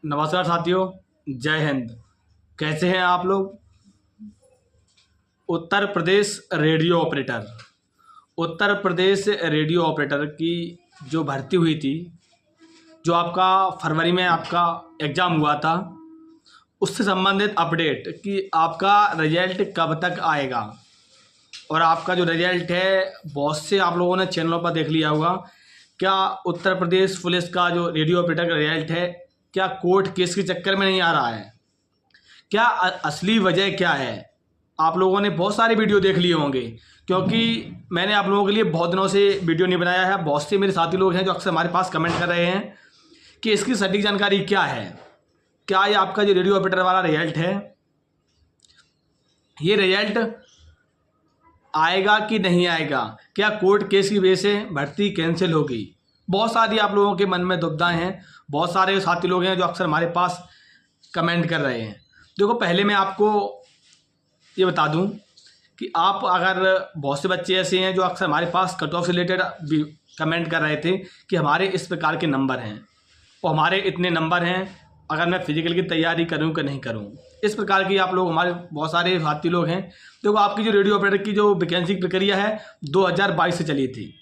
नमस्कार साथियों, जय हिंद। कैसे हैं आप लोग। Uttar Pradesh radio operator Uttar Pradesh radio operator की जो भर्ती हुई थी, जो आपका फरवरी में आपका एग्ज़ाम हुआ था, उससे संबंधित अपडेट कि आपका रिजल्ट कब तक आएगा। और आपका जो रिजल्ट है बहुत से आप लोगों ने चैनलों पर देख लिया होगा। क्या उत्तर प्रदेश पुलिस का जो रेडियो ऑपरेटर का रिजल्ट है, क्या कोर्ट केस के चक्कर में नहीं आ रहा है? क्या असली वजह क्या है? आप लोगों ने बहुत सारे वीडियो देख लिए होंगे, क्योंकि मैंने आप लोगों के लिए बहुत दिनों से वीडियो नहीं बनाया है। बहुत से मेरे साथी लोग हैं जो अक्सर हमारे पास कमेंट कर रहे हैं कि इसकी सटीक जानकारी क्या है। क्या ये आपका जो रेडियो ऑपरेटर वाला रिजल्ट है, ये रिजल्ट आएगा कि नहीं आएगा? क्या कोर्ट केस की वजह से भर्ती कैंसिल होगी? बहुत सारी आप लोगों के मन में दुविधाएं हैं। बहुत सारे साथी लोग हैं जो अक्सर हमारे पास कमेंट कर रहे हैं। देखो, पहले मैं आपको ये बता दूं कि आप अगर बहुत से बच्चे ऐसे हैं जो अक्सर हमारे पास कट ऑफ से रिलेटेड भी कमेंट कर रहे थे कि हमारे इस प्रकार के नंबर हैं और हमारे इतने नंबर हैं, अगर मैं फिजिकल की तैयारी करूं कि नहीं करूं। इस प्रकार की आप लोग, हमारे बहुत सारे साथी लोग हैं। देखो, आपकी जो रेडियो ऑपरेटर की जो वैकेंसी की प्रक्रिया है 2022 से चली थी।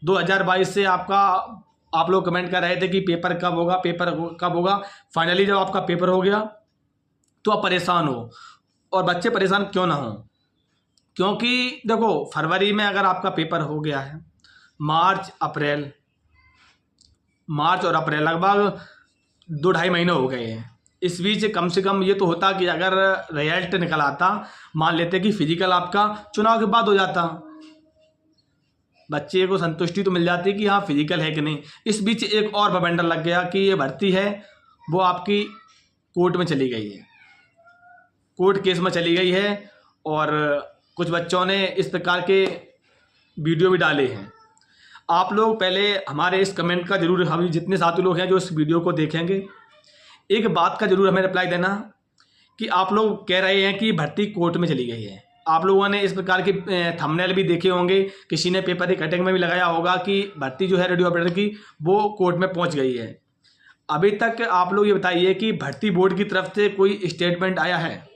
2022 से आपका आप लोग कमेंट कर रहे थे कि पेपर कब होगा, पेपर कब होगा। फाइनली जब आपका पेपर हो गया तो आप परेशान हो। और बच्चे परेशान क्यों ना हो, क्योंकि देखो, फरवरी में अगर आपका पेपर हो गया है, मार्च और अप्रैल लगभग 2-2.5 महीने हो गए हैं। इस बीच कम से कम ये तो होता कि अगर रिजल्ट निकल आता, मान लेते कि फिजिकल आपका चुनाव के बाद हो जाता, बच्चे को संतुष्टि तो मिल जाती कि हाँ फिजिकल है कि नहीं। इस बीच एक और बवंडर लग गया कि ये भर्ती है वो आपकी कोर्ट में चली गई है, कोर्ट केस में चली गई है। और कुछ बच्चों ने इस प्रकार के वीडियो भी डाले हैं। आप लोग पहले हमारे इस कमेंट का जरूर, हम जितने साथी लोग हैं जो इस वीडियो को देखेंगे, एक बात का जरूर हमें रिप्लाई देना कि आप लोग कह रहे हैं कि भर्ती कोर्ट में चली गई है। आप लोगों ने इस प्रकार के थंबनेल भी देखे होंगे, किसी ने पेपर की कटिंग में भी लगाया होगा कि भर्ती जो है रेडियो ऑपरेटर की वो कोर्ट में पहुंच गई है। अभी तक आप लोग ये बताइए कि भर्ती बोर्ड की तरफ से कोई स्टेटमेंट आया है?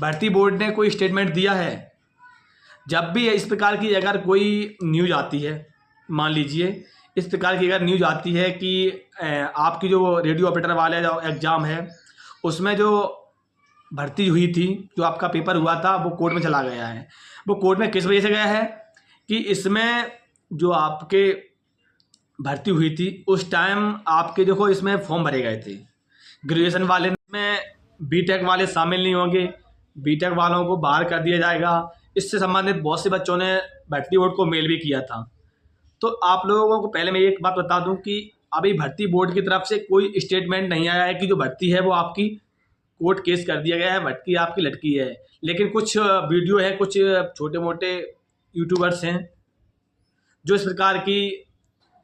भर्ती बोर्ड ने कोई स्टेटमेंट दिया है? जब भी इस प्रकार की अगर कोई न्यूज़ आती है, मान लीजिए इस प्रकार की अगर न्यूज़ आती है कि आपकी जो रेडियो ऑपरेटर वाले जो एग्ज़ाम है उसमें जो भर्ती हुई थी, जो आपका पेपर हुआ था, वो कोर्ट में चला गया है। वो कोर्ट में किस वजह से गया है कि इसमें जो आपके भर्ती हुई थी उस टाइम आपके, देखो, इसमें फॉर्म भरे गए थे ग्रेजुएशन वाले में, बीटेक वाले शामिल नहीं होंगे, बीटेक वालों को बाहर कर दिया जाएगा। इससे संबंधित बहुत से बच्चों ने भर्ती बोर्ड को मेल भी किया था। तो आप लोगों को पहले मैं एक बात बता दूं कि अभी भर्ती बोर्ड की तरफ से कोई स्टेटमेंट नहीं आया है कि जो भर्ती है वो आपकी कोर्ट केस कर दिया गया है, भर्ती आपकी लटकी है। लेकिन कुछ वीडियो है, कुछ छोटे मोटे यूट्यूबर्स हैं जो इस प्रकार की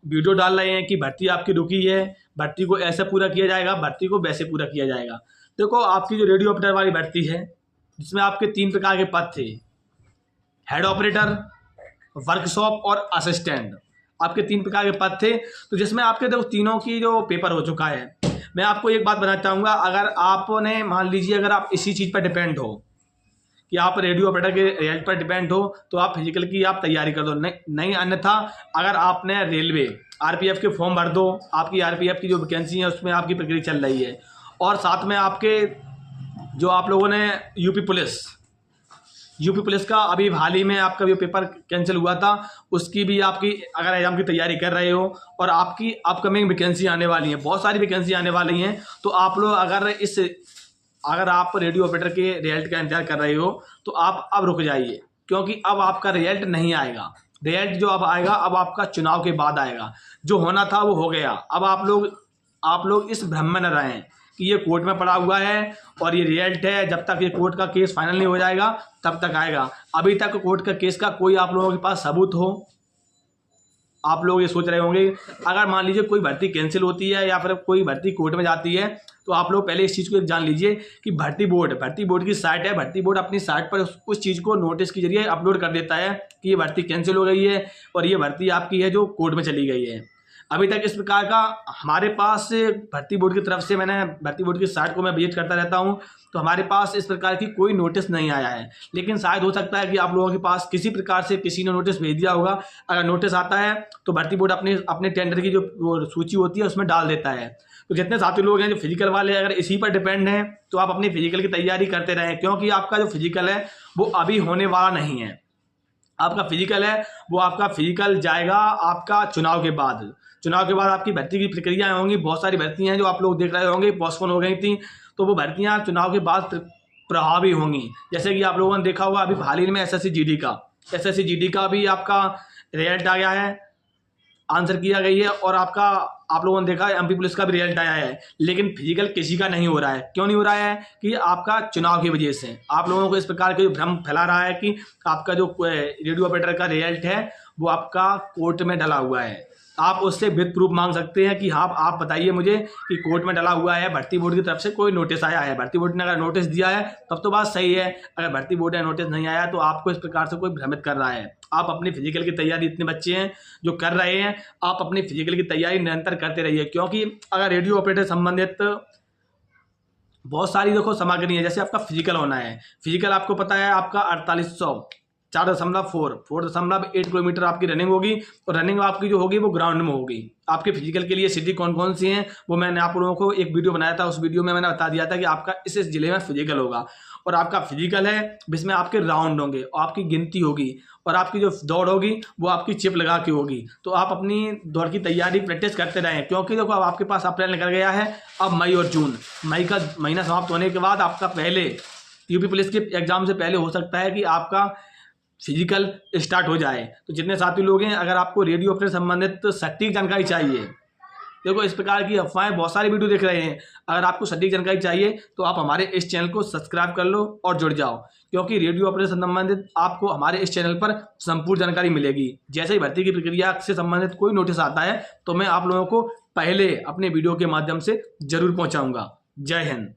वीडियो डाल रहे हैं कि भर्ती आपकी रुकी है, भर्ती को ऐसे पूरा किया जाएगा, भर्ती को वैसे पूरा किया जाएगा। देखो, आपकी जो रेडियो ऑपरेटर वाली भर्ती है जिसमें आपके 3 प्रकार के पद थे, हेड ऑपरेटर, वर्कशॉप और असिस्टेंट, आपके 3 प्रकार के पद थे। तो जिसमें आपके देखो तीनों की जो पेपर हो चुका है। मैं आपको एक बात बताना चाहूँगा, अगर आपने मान लीजिए अगर आप इसी चीज़ पर डिपेंड हो कि आप रेडियो ऑपरेटर के रिजल्ट पर डिपेंड हो तो आप फिजिकल की आप तैयारी कर दो, नहीं अन्यथा अगर आपने रेलवे आरपीएफ के फॉर्म भर दो, आपकी आरपीएफ की जो वैकेंसी है उसमें आपकी प्रक्रिया चल रही है। और साथ में आपके जो आप लोगों ने यूपी पुलिस का अभी हाल ही में आपका जो पेपर कैंसिल हुआ था, उसकी भी आपकी अगर एग्जाम की तैयारी कर रहे हो और आपकी अपकमिंग वैकेंसी आने वाली है, बहुत सारी वैकेंसी आने वाली हैं, तो आप लोग अगर आप रेडियो ऑपरेटर के रिजल्ट का इंतजार कर रहे हो तो आप अब रुक जाइए, क्योंकि अब आपका रिजल्ट नहीं आएगा। रिजल्ट जो अब आएगा, अब आपका चुनाव के बाद आएगा। जो होना था वो हो गया। अब आप लोग इस भ्रम में न रहें कि ये कोर्ट में पड़ा हुआ है और ये रिजल्ट है, जब तक ये कोर्ट का केस फाइनल नहीं हो जाएगा तब तक आएगा। अभी तक कोर्ट का केस का कोई आप लोगों के पास सबूत हो? आप लोग ये सोच रहे होंगे, अगर मान लीजिए कोई भर्ती कैंसिल होती है या फिर कोई भर्ती कोर्ट में जाती है तो आप लोग पहले इस चीज़ को जान लीजिए कि भर्ती बोर्ड की साइट है, भर्ती बोर्ड अपनी साइट पर उस चीज़ को नोटिस के जरिए अपलोड कर देता है कि ये भर्ती कैंसिल हो गई है और ये भर्ती आपकी है जो कोर्ट में चली गई है। अभी तक इस प्रकार का हमारे पास भर्ती बोर्ड की तरफ से, मैंने भर्ती बोर्ड की साइट को मैं विजिट करता रहता हूं, तो हमारे पास इस प्रकार की कोई नोटिस नहीं आया है। लेकिन शायद हो सकता है कि आप लोगों के पास किसी प्रकार से किसी ने नोटिस भेज दिया होगा। अगर नोटिस आता है तो भर्ती बोर्ड अपने टेंडर की जो सूची होती है उसमें डाल देता है। तो जितने साथी लोग हैं जो फिजिकल वाले, अगर इसी पर डिपेंड हैं तो आप अपनी फिजिकल की तैयारी करते रहें, क्योंकि आपका जो फिजिकल है वो अभी होने वाला नहीं है। आपका फिजिकल है वो आपका फिजिकल जाएगा आपका चुनाव के बाद। चुनाव के बाद आपकी भर्ती की प्रक्रियाएं होंगी। बहुत सारी भर्तियां हैं जो आप लोग देख रहे होंगे पोस्टपोन हो गई थी, तो वो भर्तियां चुनाव के बाद प्रभावी होंगी। जैसे कि आप लोगों ने देखा होगा अभी हाल ही में एसएससी जीडी का भी आपका रिजल्ट आ गया है, आंसर किया गई है, और आप लोगों ने देखा है एमपी पुलिस का भी रिजल्ट आया है। लेकिन फिजिकल किसी का नहीं हो रहा है। क्यों नहीं हो रहा है? कि आपका चुनाव की वजह से आप लोगों को इस प्रकार के भ्रम फैला रहा है कि आपका जो रेडियो ऑपरेटर का रिजल्ट है वो आपका कोर्ट में डला हुआ है। आप उससे विद प्रूफ मांग सकते हैं कि हाँ आप बताइए मुझे कि कोर्ट में डला हुआ है, भर्ती बोर्ड की तरफ से कोई नोटिस आया है। भर्ती बोर्ड ने अगर नोटिस दिया है तब तो बात सही है। अगर भर्ती बोर्ड ने नोटिस नहीं आया तो आपको इस प्रकार से कोई भ्रमित कर रहा है। आप अपनी फिजिकल की तैयारी, इतने बच्चे हैं जो कर रहे हैं, आप अपनी फिजिकल की तैयारी निरंतर करते रहिए। क्योंकि अगर रेडियो ऑपरेटर संबंधित बहुत सारी देखो सामग्री है, जैसे आपका फिजिकल होना है। फिजिकल आपको पता है आपका 4800 4.8 किलोमीटर आपकी रनिंग होगी, और रनिंग आपकी जो होगी वो ग्राउंड में होगी। आपके फिजिकल के लिए सिटी कौन कौन सी हैं वो मैंने आप लोगों को एक वीडियो बनाया था, उस वीडियो में मैंने बता दिया था कि आपका इस जिले में फिजिकल होगा। और आपका फिजिकल है जिसमें आपके राउंड होंगे और आपकी गिनती होगी, और आपकी जो दौड़ होगी वो आपकी चिप लगा के होगी। तो आप अपनी दौड़ की तैयारी प्रैक्टिस करते रहें, क्योंकि देखो अब आपके पास अप्रैल निकल गया है, अब मई और जून, मई का महीना समाप्त होने के बाद आपका पहले यूपी पुलिस के एग्जाम से पहले हो सकता है कि आपका फिजिकल स्टार्ट हो जाए। तो जितने साथी लोग हैं, अगर आपको रेडियो ऑपरेटर संबंधित सटीक जानकारी चाहिए, देखो इस प्रकार की अफवाहें बहुत सारी वीडियो देख रहे हैं, अगर आपको सटीक जानकारी चाहिए तो आप हमारे इस चैनल को सब्सक्राइब कर लो और जुड़ जाओ, क्योंकि रेडियो ऑपरेटर संबंधित आपको हमारे इस चैनल पर संपूर्ण जानकारी मिलेगी। जैसे ही भर्ती की प्रक्रिया से संबंधित कोई नोटिस आता है तो मैं आप लोगों को पहले अपने वीडियो के माध्यम से जरूर पहुंचाऊंगा। जय हिंद।